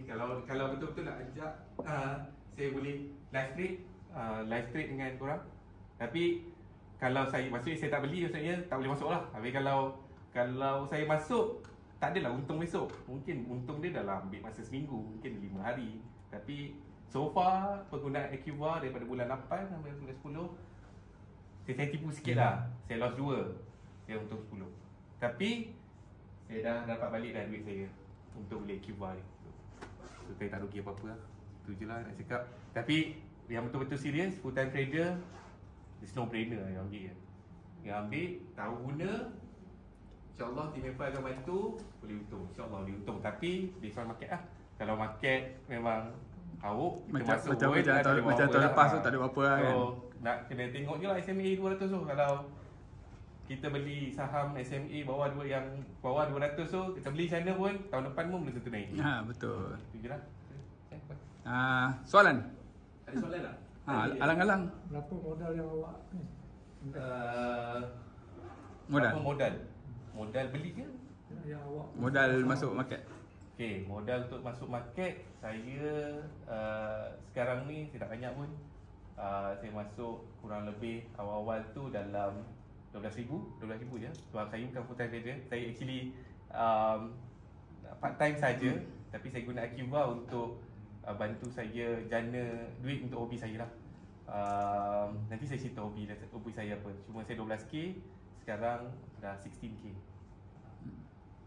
Kalau betul-betul nak ajak, saya boleh live trade dengan korang. Tapi kalau maksudnya saya tak beli, maksudnya tak boleh masuk lah. Habis kalau saya masuk, tak adalah untung besok. Mungkin untung dia dalam ambil masa seminggu, mungkin 5 hari. Tapi so far penggunaan Akiva daripada bulan 8 sampai bulan 10, saya tipu sikit lah. Saya lost 2, saya untung 10. Tapi saya dah dapat balik dah duit saya untuk beli Akiva ni. So saya tak rugi apa-apa lah. Itu je lah nak cakap. Tapi yang betul-betul serius, full time trader, it's no brainer yang ambil. Yang ambil, tahu guna, InsyaAllah Team F5 akan bantu, boleh untung. InsyaAllah boleh untung. Tapi based on market lah. Kalau market memang awuk, kita masuk macam tahun lepas tu tak ada apa-apa lah kan. So nak kena tengok je lah SMA 200 tu. Kalau kita beli saham SMA bawah 200 tu, kita beli sana pun tahun depan pun belum tentu naik. Betul. Itu je lah. Soalan? Ada soalan tak? Alang-alang. Berapa modal yang awak ni? Modal? Apa modal? Modal beli ke? Yang awak Modal masuk market. Okay, modal untuk masuk market, saya sekarang ni saya tak banyak pun. Saya masuk kurang lebih awal-awal tu dalam 12,000 je. Sebab saya bukan full time trader. Saya actually part time saja, tapi saya guna Akiva untuk bantu saya jana duit untuk hobi saya lah. Nanti saya cerita hobi saya apa. Cuma saya 12k, sekarang dah 16k.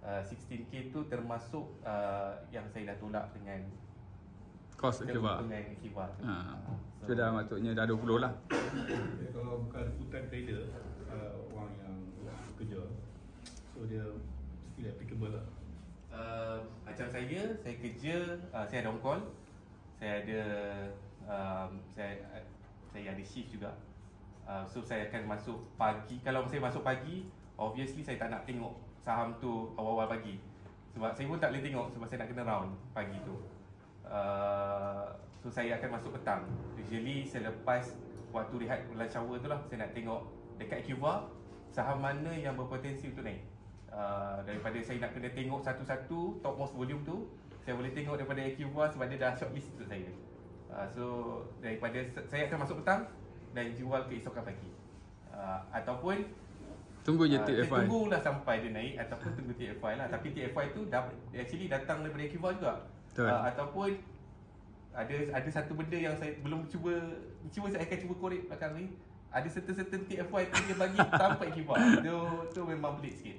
16k tu termasuk yang saya dah tolak dengan Kos Akiva. Dengan Akiva tu. So dah maksudnya dah 20 lah. Kalau bukan full time trader, orang yang kerja, so dia still applicable lah. Macam saya kerja, saya ada on call. Saya ada saya ada shift juga. So saya akan masuk pagi. Kalau saya masuk pagi, obviously saya tak nak tengok saham tu awal-awal pagi. Sebab saya pun tak boleh tengok sebab saya nak kena round pagi tu. So saya akan masuk petang. Usually selepas waktu rehat lunch hour tu lah, saya nak tengok dekat Akiva saham mana yang berpotensi untuk naik. Daripada saya nak kena tengok satu-satu top most volume tu, saya boleh tengok daripada Akiva sebab dia dah shortlist untuk saya. So daripada saya akan masuk petang dan jual keesokan pagi. Ataupun tunggu je TFI. Tunggulah sampai dia naik ataupun tunggu TFI lah. Tapi TFI tu actually datang daripada Akiva juga. Ataupun ada satu benda yang saya belum cuba saya akan cuba korek belakang ni. Ada certain TFI tu dia bagi tanpa Akiva. Tu memang pelik sikit.